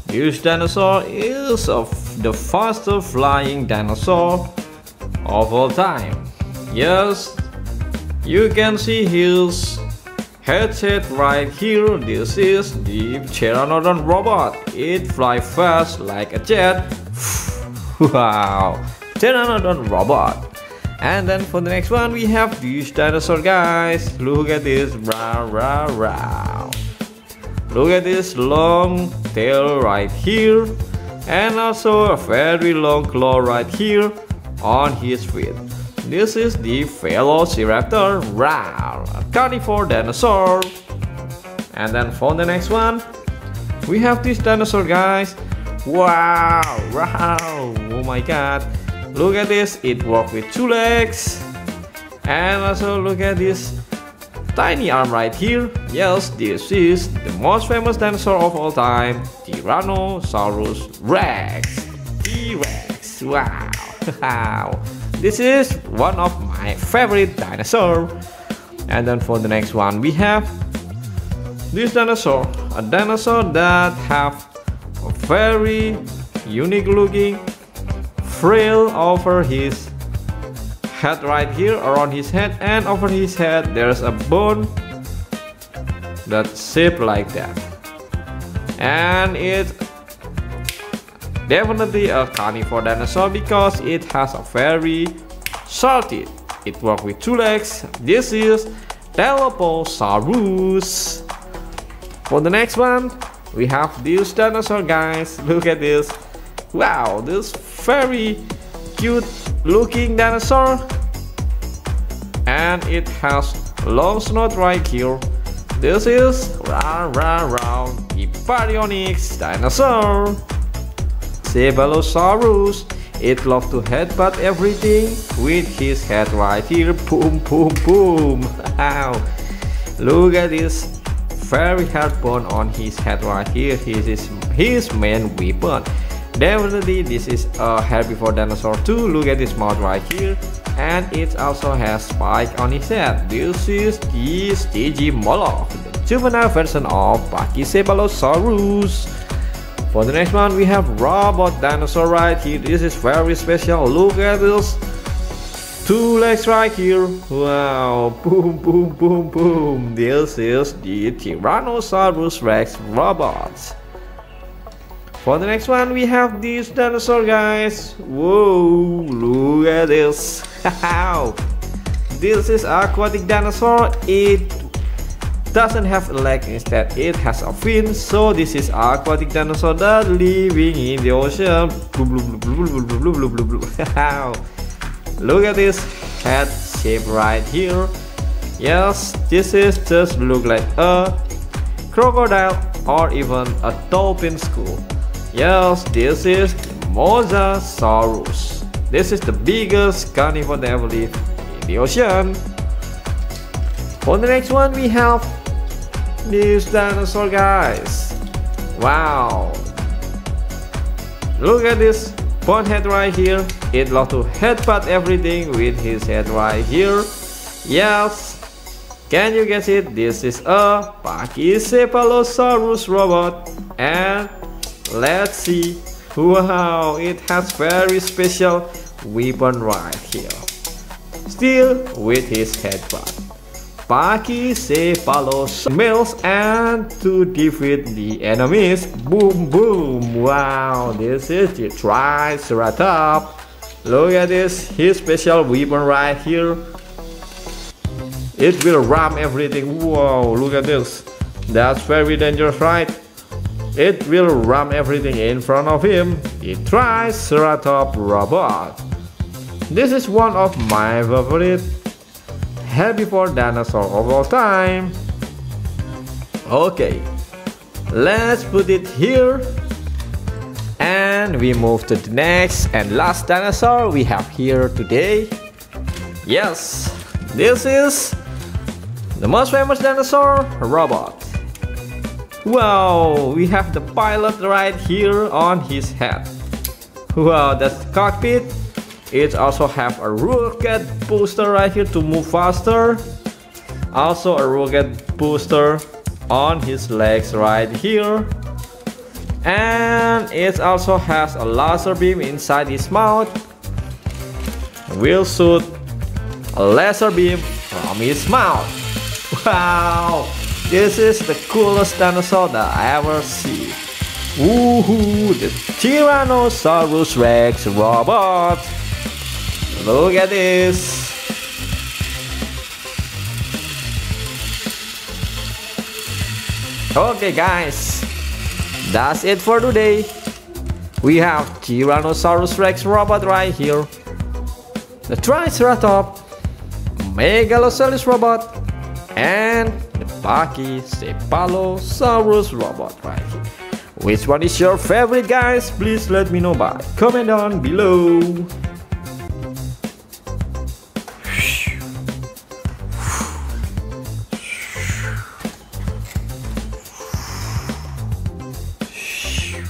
This dinosaur is the fastest flying dinosaur of all time. Yes, you can see his headset right here. This is the Pteranodon robot. It flies fast like a jet. Wow, Pteranodon robot. And then for the next one we have this dinosaur, guys. Look at this. Rah, rah, rah. Look at this long tail right here, and also a very long claw right here on his feet. This is the Velociraptor, a carnivore dinosaur. And then for the next one we have this dinosaur, guys. Wow, wow, oh my god. Look at this, it walks with 2 legs. And also look at this tiny arm right here. Yes, this is the most famous dinosaur of all time, Tyrannosaurus Rex. T-Rex, wow. Wow. This is one of my favorite dinosaurs. And then for the next one we have this dinosaur, a dinosaur that have a very unique looking frill over his head right here, around his head, and over his head there's a bone that's shaped like that. And it's definitely a carnivore dinosaur because it has a very sharp teeth. It walks with 2 legs. This is Dilophosaurus. For the next one we have this dinosaur, guys. Look at this. Wow, this very cute looking dinosaur, and it has long snout right here. This is the Baryonyx dinosaur. Cephalosaurus. It loves to headbutt everything with his head right here. Boom, boom, boom. Wow. Look at this very hard bone on his head right here. This is his main weapon. Definitely this is a herbivore dinosaur too. Look at this mouth right here, and it also has spike on his head. This is the Stygimoloch, the juvenile version of Pachycephalosaurus. For the next one we have robot dinosaur right here. This is very special. Look at this 2 legs right here. Wow, boom, boom, boom, boom. This is the Tyrannosaurus Rex robot. For the next one we have this dinosaur, guys. Whoa, look at this. This is aquatic dinosaur. It doesn't have a leg, instead it has a fin. So this is aquatic dinosaur that living in the ocean. Look at this head shape right here. Yes, this is just look like a crocodile or even a dolphin skull. Yes, this is Mosasaurus. This is the biggest carnivore that ever lived in the ocean. For the next one we have this dinosaur, guys. Wow, look at this bone head right here. It loves to headbutt everything with his head right here. Yes, can you guess it? This is a Pachycephalosaurus robot. And let's see. Wow, it has very special weapon right here. still with his headbutt. Pachycephalosaurus smells and to defeat the enemies. Boom boom. Wow, this is the Triceratops. Look at this, his special weapon right here. It will ram everything. Wow, look at this. That's very dangerous, right? It will ram everything in front of him. The Triceratops robot. This is one of my favorite herbivore dinosaur of all time. Okay, let's put it here. And we move to the next and last dinosaur we have here today. Yes, this is the most famous dinosaur robot. Wow, we have the pilot right here on his head. Wow, that's the cockpit. It also have a rocket booster right here to move faster. Also a rocket booster on his legs right here. And it also has a laser beam inside his mouth. Will shoot a laser beam from his mouth. Wow, this is the coolest dinosaur that I ever see. Woohoo, the Tyrannosaurus Rex robot. Look at this. Okay guys, that's it for today. We have Tyrannosaurus Rex robot right here, the Triceratops, Megalosaurus robot, and the Pachycephalosaurus robot right here. Which one is your favorite, guys? Please let me know by comment down below.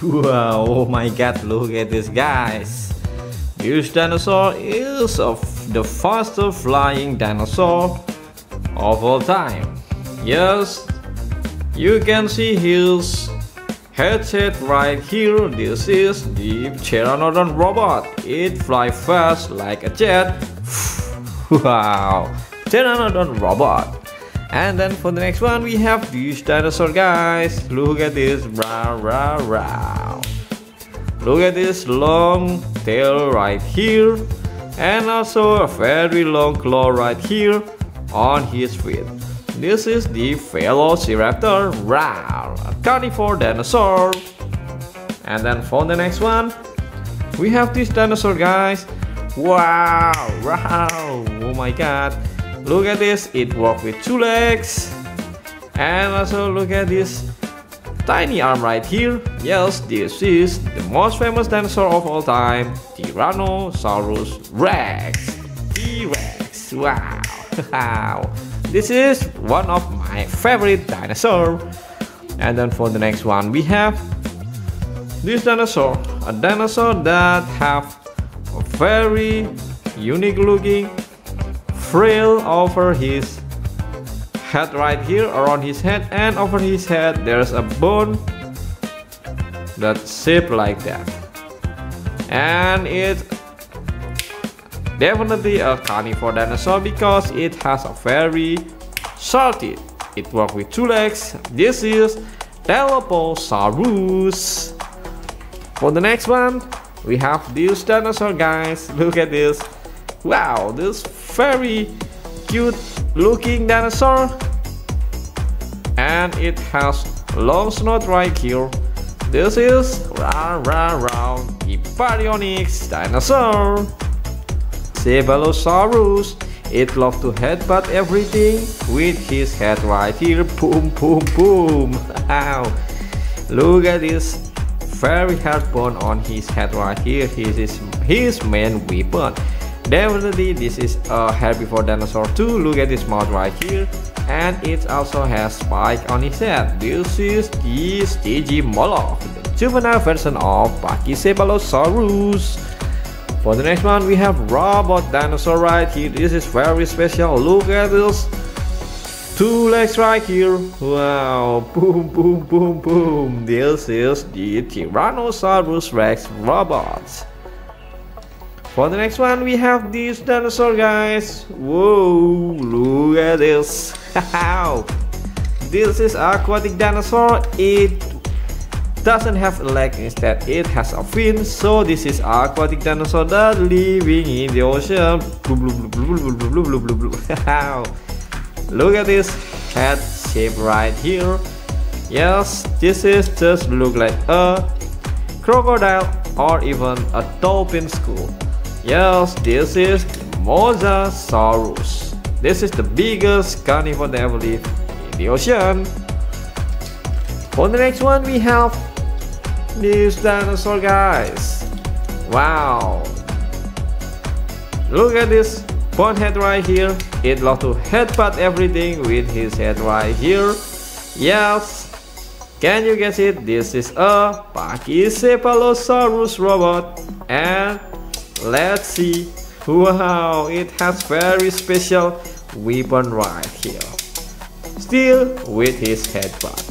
Wow, oh my god, look at this, guys. This dinosaur is the fastest flying dinosaur of all time. Yes, you can see his headset right here. This is the Pteranodon robot. It flies fast like a jet. Wow, Pteranodon robot. And then for the next one we have this dinosaur, guys. Look at this. Rah, rah, rah. Look at this long tail right here. And also a very long claw right here on his feet. This is the Velociraptor, Rah, a carnivore dinosaur. And then for the next one we have this dinosaur, guys. Wow, wow, oh my god. Look at this, it walks with 2 legs. And also look at this tiny arm right here. Yes, this is the most famous dinosaur of all time, Tyrannosaurus Rex. T-Rex, wow. Wow. This is one of my favorite dinosaur. And then for the next one we have this dinosaur, a dinosaur that have a very unique looking frill over his head right here, around his head, and over his head there's a bone that's shaped like that. And it's definitely a carnivore dinosaur because it has a very short teeth. It walks with 2 legs. This is Dilophosaurus. For the next one we have this dinosaur, guys. Look at this. Wow, this very cute looking dinosaur. And it has long snout right here. This is Hyperionyx dinosaur. Cephalosaurus. It loves to headbutt everything with his head right here. Boom, boom, boom. Wow. Look at this very hard bone on his head right here. This is his main weapon. Definitely this is a herbivore dinosaur too. Look at this mouth right here. And it also has spike on his head. This is the Stygimoloch, the juvenile version of Pachycephalosaurus. For the next one we have robot dinosaur right here. This is very special. Look at this 2 legs right here. Wow, boom, boom, boom, boom. This is the Tyrannosaurus Rex robot. For the next one, we have this dinosaur, guys. Whoa, look at this. This is aquatic dinosaur. It doesn't have a leg, instead it has a fin. So this is aquatic dinosaur that living in the ocean. Look at this head shape right here. Yes, this is just look like a crocodile or even a dolphin skull. Yes, this is Mosasaurus. This is the biggest carnivore that ever lived in the ocean. For the next one, we have this dinosaur, guys. Wow, look at this bone head right here. It loves to headbutt everything with his head right here. Yes, can you guess it? This is a Pachycephalosaurus robot. And let's see. Wow, it has very special weapon right here, still with his headbutt.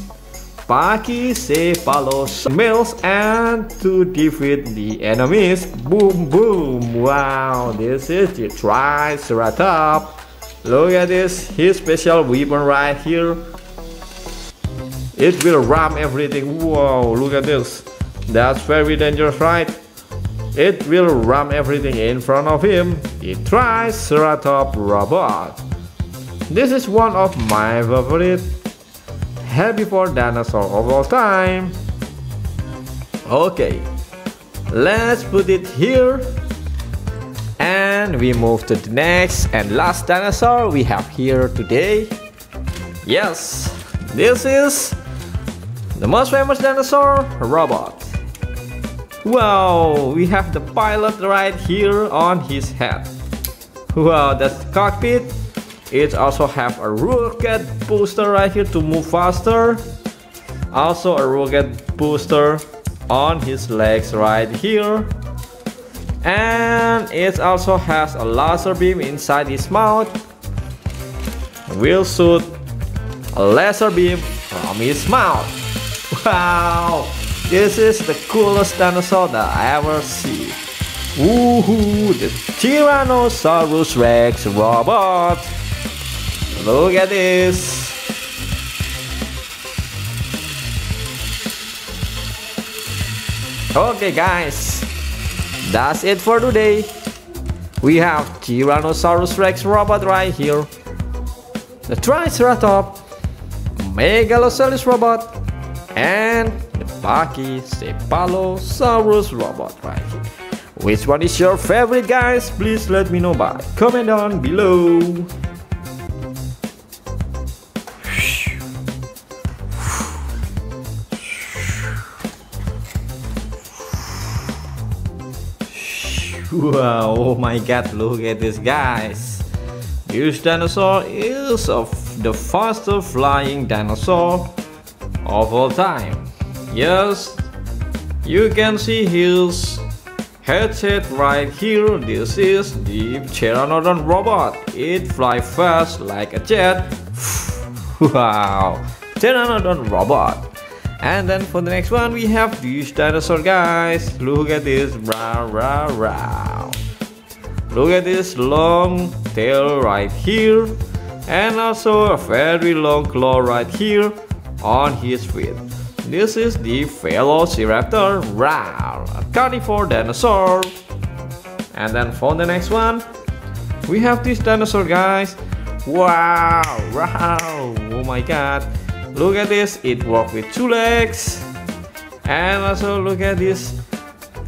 Pachycephalosaurus males and to defeat the enemies. Boom boom. Wow, this is the Triceratops. Look at this, his special weapon right here. It will ram everything. Wow, look at this. That's very dangerous, right? It will ram everything in front of him. The Triceratops robot. This is one of my favorite herbivore dinosaur of all time. Okay, let's put it here. And we move to the next and last dinosaur we have here today. Yes, this is the most famous dinosaur robot. Wow, we have the pilot right here on his head. Wow, that's the cockpit. It also have a rocket booster right here to move faster. Also a rocket booster on his legs right here. And it also has a laser beam inside his mouth. Will shoot a laser beam from his mouth. Wow, this is the coolest dinosaur that I ever see. Woohoo, the Tyrannosaurus Rex robot. Look at this. Okay guys, that's it for today. We have Tyrannosaurus Rex robot right here, the Triceratops, Megalosaurus robot, and the Pachycephalosaurus robot right here. Which one is your favorite, guys? Please let me know by comment down below. Wow, oh my god, look at this, guys. This dinosaur is the fastest flying dinosaur of all time. Yes, you can see his headset right here. This is the Pteranodon robot. It flies fast like a jet. Wow, Pteranodon robot. And then for the next one, we have this dinosaur, guys. Look at this. Rah, rah, rah. Look at this long tail right here. And also a very long claw right here on his feet. This is the Velociraptor, rah, a carnivore dinosaur. And then for the next one, we have this dinosaur, guys. Wow, wow, oh my god. Look at this, it walks with 2 legs. And also look at this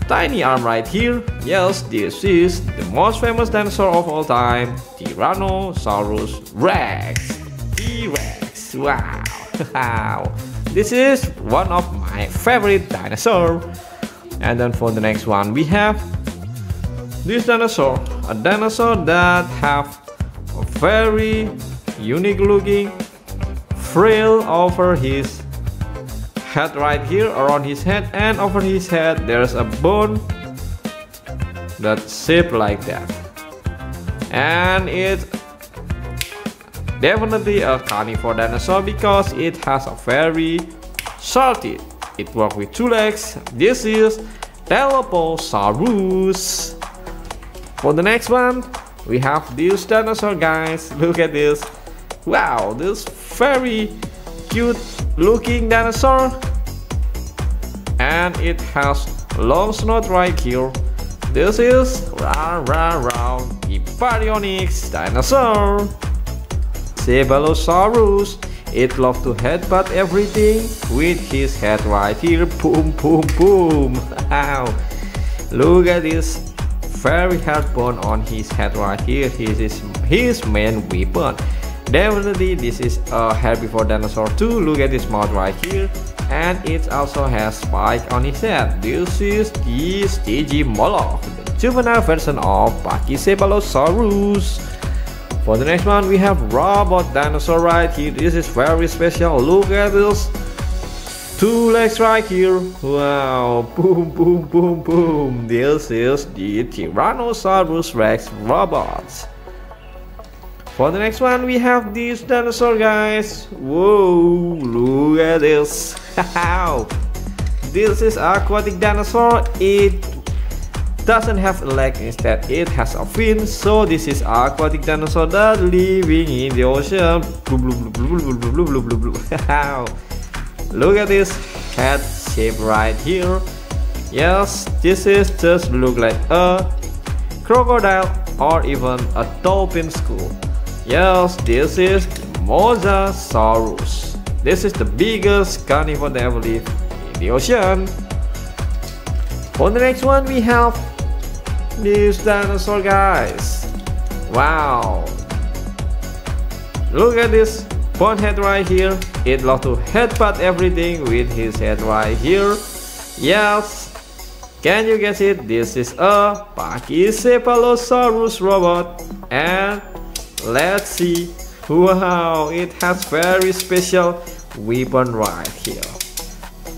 tiny arm right here. Yes, this is the most famous dinosaur of all time, Tyrannosaurus Rex. T-Rex, wow. This is one of my favorite dinosaur. And then for the next one, we have this dinosaur, a dinosaur that have a very unique looking frill over his head right here, around his head, and over his head there's a bone that's shaped like that. And it's definitely a carnivore dinosaur because it has a very short teeth. It walks with 2 legs. This is Dilophosaurus. For the next one, we have this dinosaur, guys. Look at this. Wow, this very cute looking dinosaur. And it has long snout right here. This is Hyperionyx dinosaur. Cephalosaurus. It loves to headbutt everything with his head right here. Boom, boom, boom. Wow. Look at this very hard bone on his head right here. This is his main weapon. Definitely this is a herbivore dinosaur too. Look at this mouth right here. And it also has spike on his head. This is the Stygimoloch, the juvenile version of Pachycephalosaurus. For the next one, we have robot dinosaur right here. This is very special. Look at this. Two legs right here. Wow. Boom, boom, boom, boom. This is the Tyrannosaurus Rex robots. For the next one, we have this dinosaur, guys. Whoa, look at this. This is aquatic dinosaur. It doesn't have a leg, instead it has a fin. So this is aquatic dinosaur that living in the ocean. Look at this head shape right here. Yes, this is just look like a crocodile or even a dolphin skull. Yes, this is Mosasaurus. This is the biggest carnivore that ever lived in the ocean. For the next one, we have this dinosaur, guys. Wow. Look at this bone head right here. It loves to headbutt everything with his head right here. Yes. Can you guess it? This is a Pachycephalosaurus robot. And let's see. Wow, it has very special weapon right here.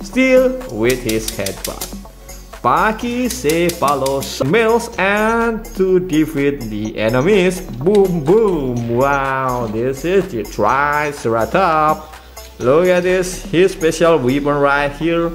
Still with his headbutt. Pachycephalosaurus males and to defeat the enemies. Boom, boom. Wow, this is the Triceratops. Look at this, his special weapon right here.